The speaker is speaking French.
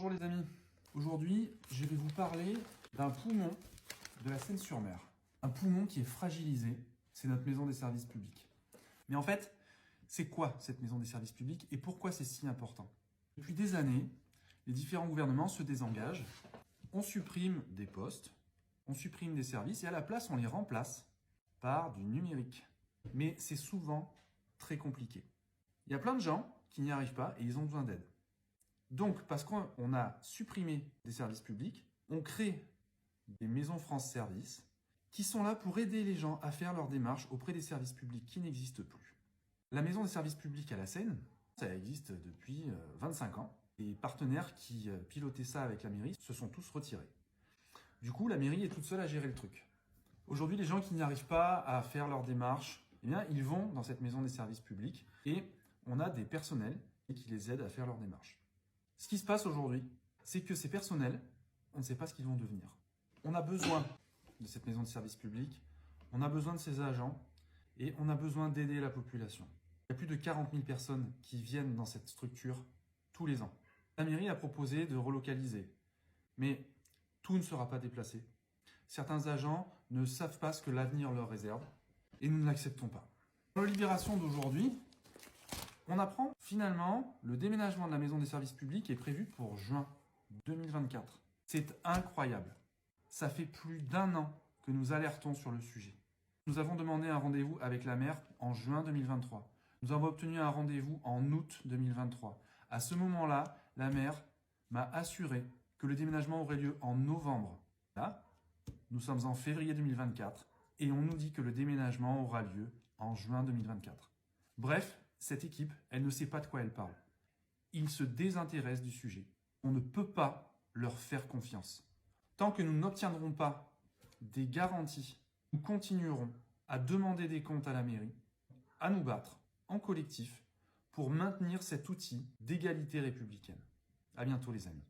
Bonjour les amis, aujourd'hui je vais vous parler d'un poumon de la Seine-sur-Mer. Un poumon qui est fragilisé, c'est notre maison des services publics. Mais en fait, c'est quoi cette maison des services publics et pourquoi c'est si important? Depuis des années, les différents gouvernements se désengagent, on supprime des postes, on supprime des services et à la place on les remplace par du numérique. Mais c'est souvent très compliqué. Il y a plein de gens qui n'y arrivent pas et ils ont besoin d'aide. Donc, parce qu'on a supprimé des services publics, on crée des maisons France Service qui sont là pour aider les gens à faire leurs démarches auprès des services publics qui n'existent plus. La maison des services publics à la Seine, ça existe depuis 25 ans. Les partenaires qui pilotaient ça avec la mairie se sont tous retirés. Du coup, la mairie est toute seule à gérer le truc. Aujourd'hui, les gens qui n'y arrivent pas à faire leurs démarches, eh bien, ils vont dans cette maison des services publics et on a des personnels qui les aident à faire leurs démarches. Ce qui se passe aujourd'hui, c'est que ces personnels, on ne sait pas ce qu'ils vont devenir. On a besoin de cette maison de service public, on a besoin de ces agents et on a besoin d'aider la population. Il y a plus de 40 000 personnes qui viennent dans cette structure tous les ans. La mairie a proposé de relocaliser, mais tout ne sera pas déplacé. Certains agents ne savent pas ce que l'avenir leur réserve et nous ne l'acceptons pas. Dans la Libération d'aujourd'hui, on apprend finalement le déménagement de la maison des services publics est prévu pour juin 2024. C'est incroyable. Ça fait plus d'1 an que nous alertons sur le sujet. Nous avons demandé un rendez-vous avec la maire en juin 2023. Nous avons obtenu un rendez-vous en août 2023. À ce moment-là, la maire m'a assuré que le déménagement aurait lieu en novembre. Là, nous sommes en février 2024 et on nous dit que le déménagement aura lieu en juin 2024. Bref, cette équipe, elle ne sait pas de quoi elle parle. Ils se désintéressent du sujet. On ne peut pas leur faire confiance. Tant que nous n'obtiendrons pas des garanties, nous continuerons à demander des comptes à la mairie, à nous battre en collectif pour maintenir cet outil d'égalité républicaine. À bientôt les amis.